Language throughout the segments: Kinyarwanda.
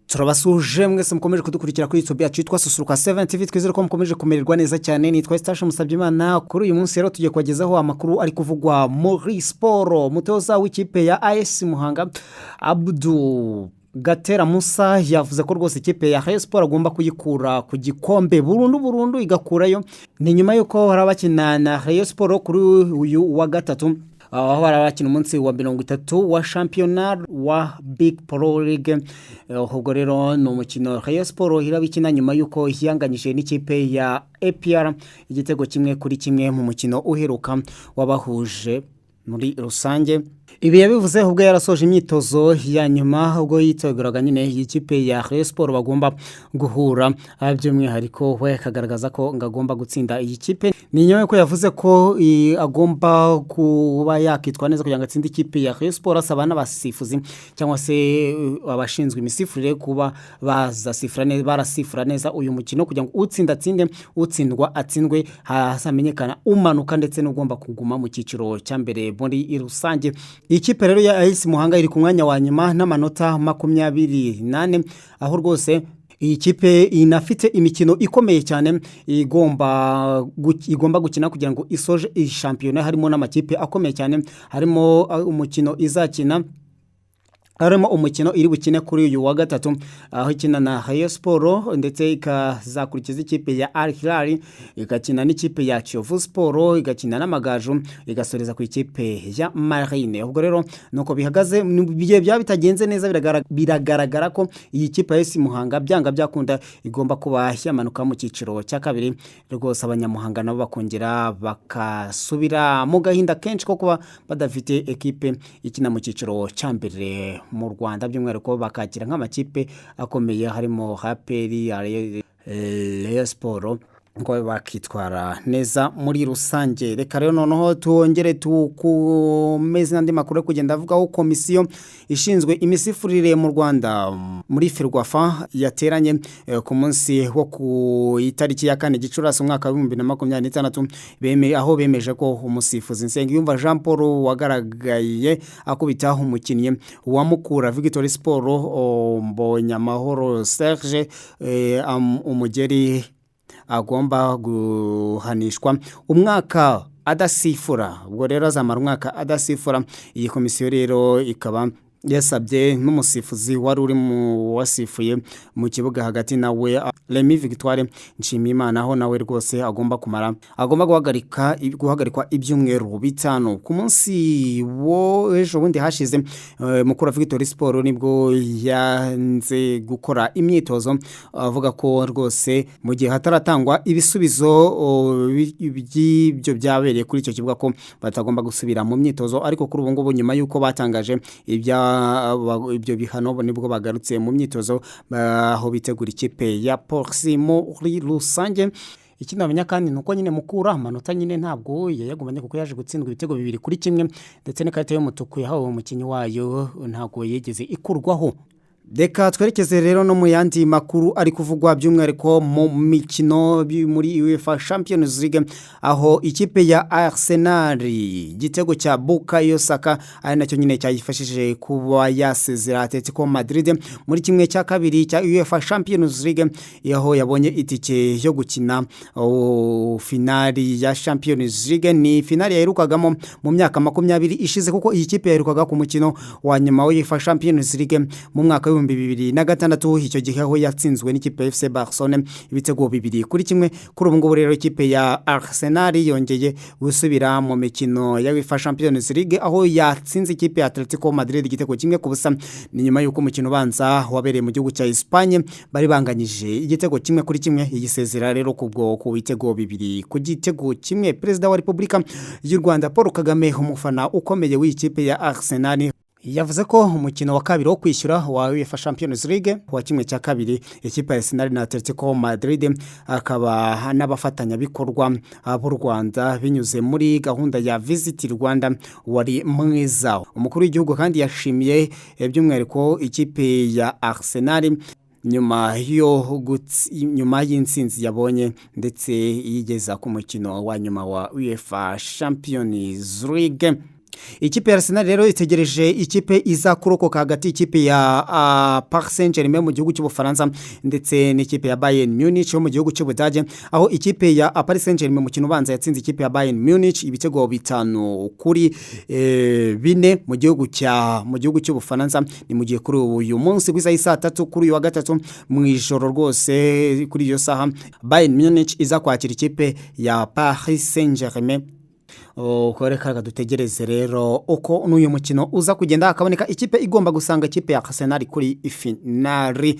turabasuje mwese mukomeje kudukurikira kuri YouTube yacu yitwa Susuruka 7 TV twizere ko mukomeje kumererwa neza cyane. Nitwa Stasha Musabyimana. Kuri uyu munsi rero tugiye kubagezaho amakuru ari kuvugwa muri sport. Mutoza w'ikipe ya AS Muhanga Abdou Gatera Musa yavuze ko rwose ikipe ya Rayon Sport agomba kuyikura ku gikombe burundu igakurayo. Ni nyuma yuko harabakina na Rayon Sport kuri uyu wa gatatu, aho barakina umunsi wa 30 wa championnat wa Big Pro League. Ahubwo rero no mukino Rayon Sport irabikina nyuma yuko yanganyije n'ikipe ya APR igitego kimwe kuri kimwe mu mukino uheruka wabahuje muri rusange. Ibi yabivuze ubwo yarasoje imyitozo ya nyuma ubwo yiteguraga nyine ikipe ya Rayon Sport bagomba guhura, by'umwihariko we kagaragaza ko ngagomba gutsinda iyi kipe. Ni nyuma ko yavuze ko agomba kuba yakitwa neza kugira ngo atsinde ikipe ya Rayon Sport, asaba n'abasifuzi cyangwa se abashinzwe imisifurire kuba barasifura neza uyu mukino kugira ngo utsinda atsinde, utsindwa atsindwe, hasamenyekana umanuka ndetse n'ugomba kuguma mu cyiciro cya mbere muri rusange. Ikipe rero ya AS Muhanga iri ku mwanya wa nyuma n'amanota 28, aho rwose iyi kipe inafite imikino ikomeye cyane igomba gukina kugira ngo isoje iyi shampiyona. Harimo n'amakipe akomeye cyane, harimo umukino izakina, harimo umukino iri bukine kuri uyu wa gatatu aho ikina na Rayon Sport ndetse ikazakurikiza ikipe ya Al Hilal, igakina n'ikipe ya Kiyovu Sport, igakina n'Amagaju, igasoreza ku ikipe ya Marine. Ubwo rero nuko bihagaze, bigiye bitagenze neza, biragaragara ko iyi kipe ya AS Muhanga byanga byakunda igomba kuba yamanuka mu cyiciro cya kabiri. Rwose abanyamuhanga nabo bakongera bakasubira mu gahinda kenshi ko kuba badafite ekipe ikina mu cyiciro cya mbere mu Rwanda, by'umwihariko bakakira nk'amakipe akomeye harimo APR, Rayon Sport, ngo bakitwara neza muri rusange. Reka rero noneho tuongere tukumeze n'andi makuru kugenda avugaho komisiyo ishinzwe imisifurire mu Rwanda muri Ferwafa yateranye ku munsi wo ku itariki ya 4 Gicurasi umwaka wa 2026, aho bemeje ko umusifuzi Nsengiyumva Jean Paul wagaragaye akubita umukinnyi wa Mukura Victory Sport Mbonyamahoro Serge Umugeri agomba guhanishwa umwaka adasifura. Ubwo rero azamara umwaka adasifura. Iyi komisiyo rero ikaba yasabye n'umusifuzi wari uri mu wasifuye mu kibuga hagati nawe Remy Victoire Nshimiyimana, aho nawe rwose agomba guhagarikwa ibyumweru 5. Ku munsi wo ejo bundi hashize Mukura Victory Sport nibwo yanze gukora imyitozo, avuga ko rwose mu gihe hataratangwa ibisubizo by'ibyo byabereye kuri icyo kibuga ko batagomba gusubira mu myitozo. Ariko kuri ubu ngubu nyuma yuko batangaje ibyo bihano nibwo bagarutse mu myitozo, aho bitegura ikipe ya Polisi muri rusange. Ikinamenya kandi nuko nyine Mukura amanota nyine ntabwo yayagumanye kuko yaje gutsindwa ibitego 2-1 ndetse n'ikarita y'umutuku yahawe umukinnyi wayo ntabwo yegeze ikurwaho. Deka twerekeze rero no mu yandi makuru ari kuvugwa by'umwihariko mu mikino muri UEFA Champions League, aho ikipe ya Arsenal igitego cya Bukayo Saka ari nacyo nyine cyayifashije kuba yasezera Atletico Madrid muri kimwe cya kabiri cya UEFA Champions League, aho yabonye itike yo gukina finali ya Champions League. Ni finali yaherukagamo mu myaka 20 ishize, kuko iyi kipe yaherukaga ku mukino wa nyuma wa UEFA Champions League mu mwaka 2026, icyo gihe aho yatsinzwe n'ikipe FC Barcelona ibitego 2-1. Kuri ubu ngubu rero ikipe ya Arsenal yongeye gusubira mu mikino ya UEFA Champions League, aho yatsinze ikipe ya Atletico Madrid igitego 1-0. Ni nyuma y'uko umukino ubanza wabereye mu gihugu cya Espagne bari banganyije igitego 1-1. Igisezera rero kubwo ku bitego 2-1. Perezida wa Repubulika y'u Rwanda Paul Kagame, umufana ukomeye w'ikipe ya Arsenal, yavuze ko umukino wa kabiri wo kwishyura wa UEFA Champions League wa kimwe cya kabiri ikipe ya Arsenal na Atletico Madrid akaba n'abafatanya bikorwa b'u Rwanda binyuze muri gahunda ya Visit Rwanda wari mwiza. Umukuru w'igihugu kandi yashimiye by'umwihariko ikipe ya Arsenal nyuma y'intsinzi yabonye ndetse yigeza ku mukino wa nyuma wa UEFA Champions League. ikipe ya Arsenal rero itegereje ikipe iza kurokoka hagati ikipe ya Paris Saint-Germain mu gihugu cy'Ubufaransa ndetse n'ikipe ya Bayern Munich yo mu gihugu cy'Ubudage, aho ikipe ya Paris Saint-Germain mu kintu banza yatsinze ikipe ya Bayern Munich ibitego 5-4 mu gihugu cy'Ubufaransa. Ni mu gihe kuri uyu munsi kwisa isa 3 kuri uyu wa gatatu mu ijoro rwose kuri iyo saha Bayern Munich iza kwakira ikipe ya Paris Saint-Germain. Koreka dutegereze rero uko n'uyu mukino uza kugenda hakaboneka ikipe igomba gusanga ikipe ya Arsenal kuri finali.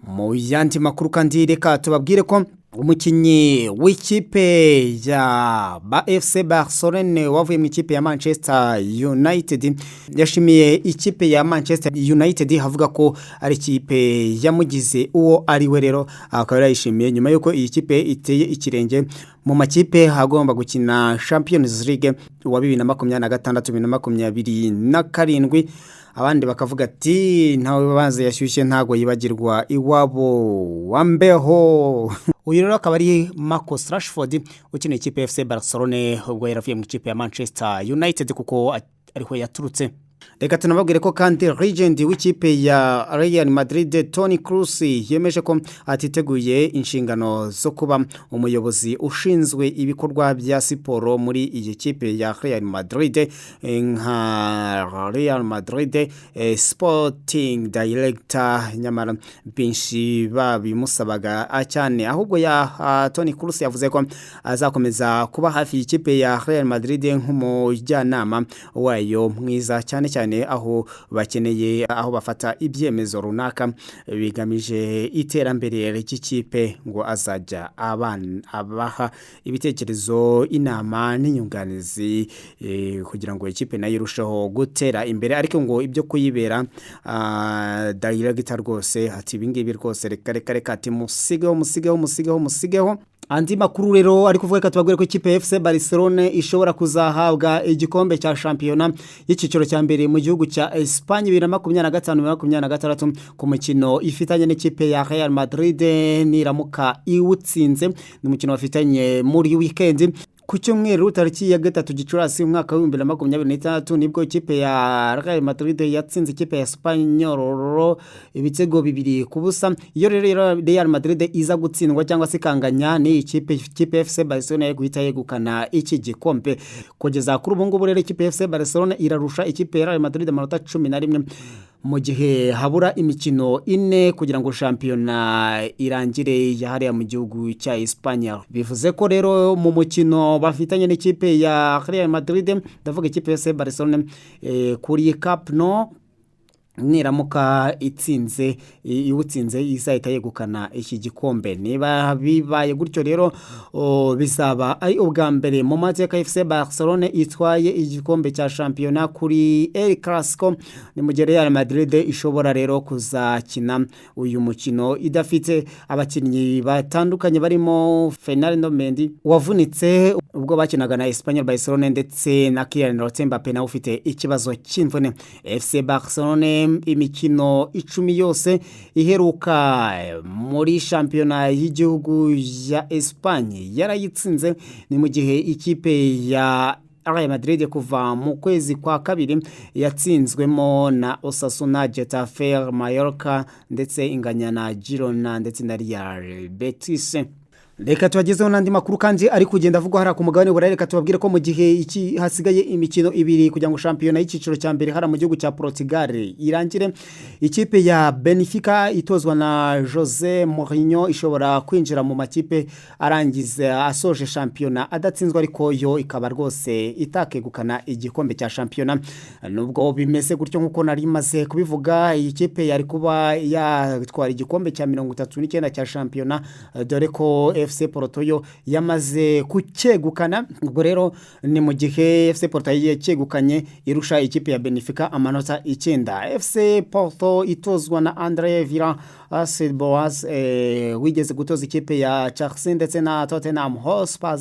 Mu yandi makuru kandi reka tubabwire ko umukinyi w'ikipe ya FC Barcelone wavuye mu ikipe ya Manchester United yashimiye ikipe ya Manchester United havuga ko ari ikipe yamugize uwo ari we, rero akaba yishimiye nyuma yuko iyi kipe iteye ikirenge mu makipe hagomba gukina Champions League wa 2026-2027. Abandi bakavuga ati ntawe baze yashyushye ntago yibagirwa iwabo wambeho. Uyu rero akaba ari Marcus Rashford ukina ikipe ya FC Barcelone ubwo yaravuye mu ikipe ya Manchester United kuko ariho yaturutse. Reka tunababwire ko kandi legend w'ikipe ya Real Madrid Toni Kroos yemeje ko atiteguye inshingano zo kuba umuyobozi ushinzwe ibikorwa bya siporo muri iyi kipe ya Real Madrid nka Real Madrid sporting director, nyamara benshi babimusabaga cyane, ahubwo ya Toni Kroos yavuze ko azakomeza kuba hafi y'ikipe ya Real Madrid nk'umujyanama wayo mwiza cyane aho bakeneye aho bafata ibyemezo runaka bigamije iterambere ry'ikipe, ngo azajya abaha ibitekerezo, inama n'inyunganizi kugira ngo ikipe nayo irusheho gutera imbere, ariko ngo ibyo kuyibera director rwose ati ibingibi rwose reka ati musigeho. Andi makuru rero ari kuvuga ko tubabwire ko ikipe ya FC Barcelona ishobora kuzahabwa igikombe cya shampiyona y'ikiciro cya mbere mu gihugu cya Espagne 2025-2026 ku mukino ifitanye n'ikipe ya Real Madrid niramuka iwutsinze. Ni umukino bafitanye muri weekend ku cyumweru tariki ya 3 Gicurasi umwaka wa 2026 nibwo ikipe ya Real Madrid yatsinze ikipe ya Espanyol ibitego 2-0. Iyo rero Real Madrid iza gutsindwa cyangwa se kanganya ni ikipe FC Barcelona yo guhita yegukana iki gikombe. Kugeza kuri ubu ngubu rero ikipe FC Barcelona irarusha ikipe ya Real Madrid amanota 11 mu gihe habura imikino 4 kugira ngo shampiyona irangire yahariya mu gihugu cya Espanya. Bivuze ko rero mu mukino bafitanye n'ikipe ya Real Madrid, ndavuga ikipe ya Barcelona kuri Camp Nou niramuka iwutsinze izahita yegukana iki gikombe. Niba bibaye gutyo rero bizaba ari ubwa mbere mu mateka ya FC Barcelona itwaye igikombe cya shampiyona kuri El Clasico. Ni mu gihe Real Madrid ishobora rero kuzakina uyu mukino idafite abakinnyi batandukanye barimo Fernando Mendy wavunitse ubwo bakinaga na Espanyol Barcelona ndetse na Kylian Mbappe nawe ufite ikibazo cy'imvune. FC Barcelona imikino 10 yose iheruka muri shampiyona y'igihugu ya Espagne yarayitsinze. Ni mu gihe ikipe ya Real Madrid kuva mu kwezi kwa kabiri yatsinzwemo na Osasuna, Getafe, Mallorca ndetse inganya na Girona ndetse na Real Betis. Reka tubagezeho n'andi makuru kandi ari kugenda avugwa hari ku mugabane burayi. Reka tubabwire ko mu gihe iki hasigaye imikino 2 kugira ngo shampiyona y'ikiciro cya mbere hara mu gihugu cya Portugal irangire, ikipe ya Benfica itozwa na Jose Mourinho ishobora kwinjira mu makipe arangiza asoje shampiyona adatsinzwe, ariko yo ikaba rwose itakegukana igikombe cya shampiyona. Nubwo bimeze gutyo nkuko nari maze kubivuga, ikipe yari kuba yatwara igikombe cya 39 cya shampiyona, dore ko FC Porto yo yamaze kucyegukana. Ubwo rero ni mu gihe FC Porto yegukanye irusha ikipe ya Benfica amanota 9. FC Porto itozwa na André Villas-Boas wigeze gutoza ikipe ya Chelsea ndetse na Tottenham Hotspur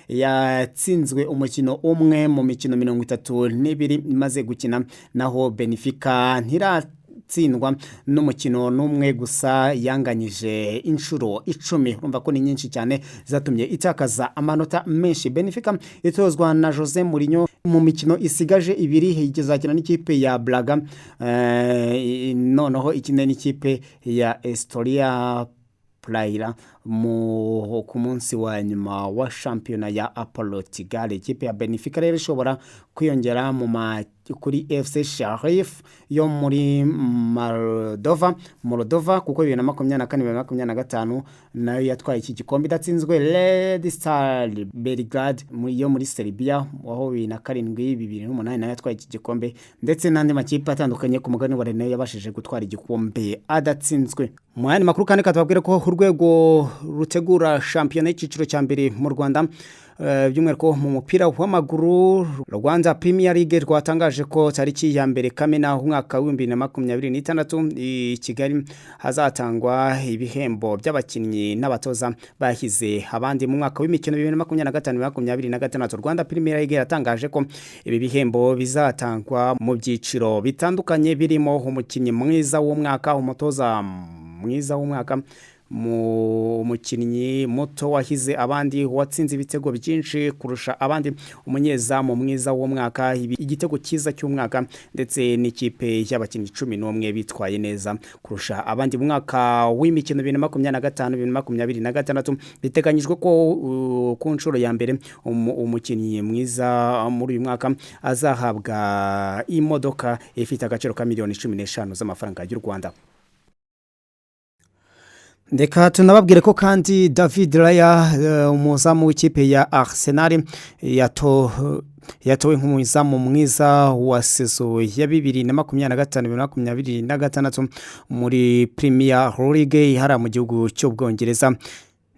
yatsinzwe umukino umwe mu mikino 32 imaze gukina, naho Benfica itsindwa n'umukino n'umwe gusa, yanganyije inshuro 10. Urumva ko ni nyinshi cyane zatumye itakaza amanota menshi. Benfica itozwa na Jose Mourinho mu mikino isigaje ibiri igezakina n'ikipe ya Braga, noneho ikine n'ikipe ya Estoria Praia ku munsi wa nyuma wa shampiyona ya Portugal. Ikipe ya Benfica rero ishobora kwiyongera kuri FC Sheriff yo muri Moldova kuko 2024-2025 nayo yatwaye iki gikombe idatsinzwe Red Star Belgrade yo muri Serbia, aho 2007-2008 nayo yatwaye iki gikombe, ndetse n'andi makipe atandukanye ku mugabane wa Rene yabashije gutwara igikombe adatsinzwe. Mu yandi makuru kandi katubabwira ko urwego rutegura shampiyona y'ikiciro cya mbere mu Rwanda, by'umwihariko mu mupira w'amaguru, Rwanda Premier League rwatangaje ko tariki ya mbere Kamena umwaka wa 2026 i Kigali hazatangwa ibihembo by'abakinnyi n'abatoza bahize abandi mu mwaka w'imikino 2025-2026. Rwanda Premier League yatangaje ko ibi bihembo bizatangwa mu byiciro bitandukanye birimo umukinnyi mwiza w'umwaka, umutoza mwiza w'umwaka, umukinnyi muto wahize abandi, watsinze ibitego byinshi kurusha abandi, umunyezamu mwiza w'umwaka, igitego cyiza cy'umwaka, ndetse n'ikipe y'abakinnyi 11 bitwaye neza kurusha abandi mu mwaka w'imikino 2025-2026. Biteganyijwe ko ku nshuro ya mbere umukinnyi mwiza muri uyu mwaka azahabwa imodoka ifite agaciro ka miliyoni 15 z'amafaranga y'u Rwanda. Ndeka tunababwire ko kandi David Raya, umuzamu w'ikipe ya Arsenal, yatowe nk'umuzamu mwiza wa sezo ya 2025-2026 muri Premier League ihara mu gihugu cy'Ubwongereza.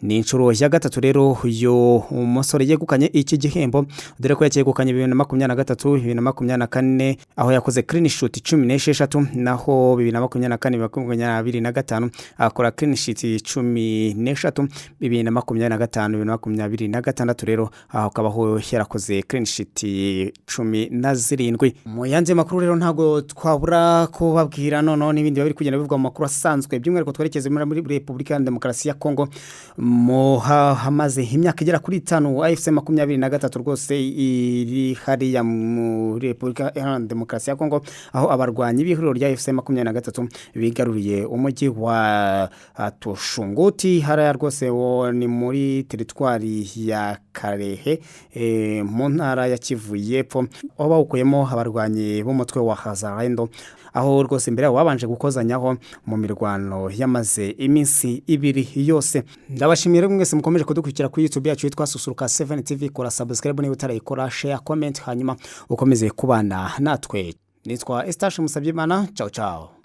Ni inshuro ya gatatu rero uyu umusore yegukanye iki gihembo, dore ko yakegukanye 2023-2024 aho yakoze clean sheet 16, naho 2024-2025 akora clean sheet 13, 2025-2026 rero aho kabaho yarakoze clean sheet 17. Mu yanze makuru rero ntago twabura ko babwira nono n'ibindi bari kugenda bivugwa mu makuru asanzwe, by'umwihariko twerekeze muri Repubulika ya Demokarasi ya Kongo. Hamaze imyaka igera kuri 5 AFC 23 rwose iri hariya mu Repubulika ya Demokarasi ya Kongo, aho abarwanyi b'ihuriro rya AFC 23 bigaruriye umujyi wa Tushunguti hariya rwose ni muri teritwari ya Karehe mu ntara ya Kivu y'Epfo, aho bawukuyemo abarwanyi b'umutwe wa Hazarendo, aho rwose imbere wabanje gukozanyaho mu mirwano yamaze iminsi 2 yose. Ndabashimira mwese mukomeje kudukurikira kuri YouTube yacu yitwa Susuruka 7 TV. Kora subscribe niba utarayikora, share, comment, hanyuma ukomeze kubana natwe. Nitwa Estache Musabyimana. Ciao ciao.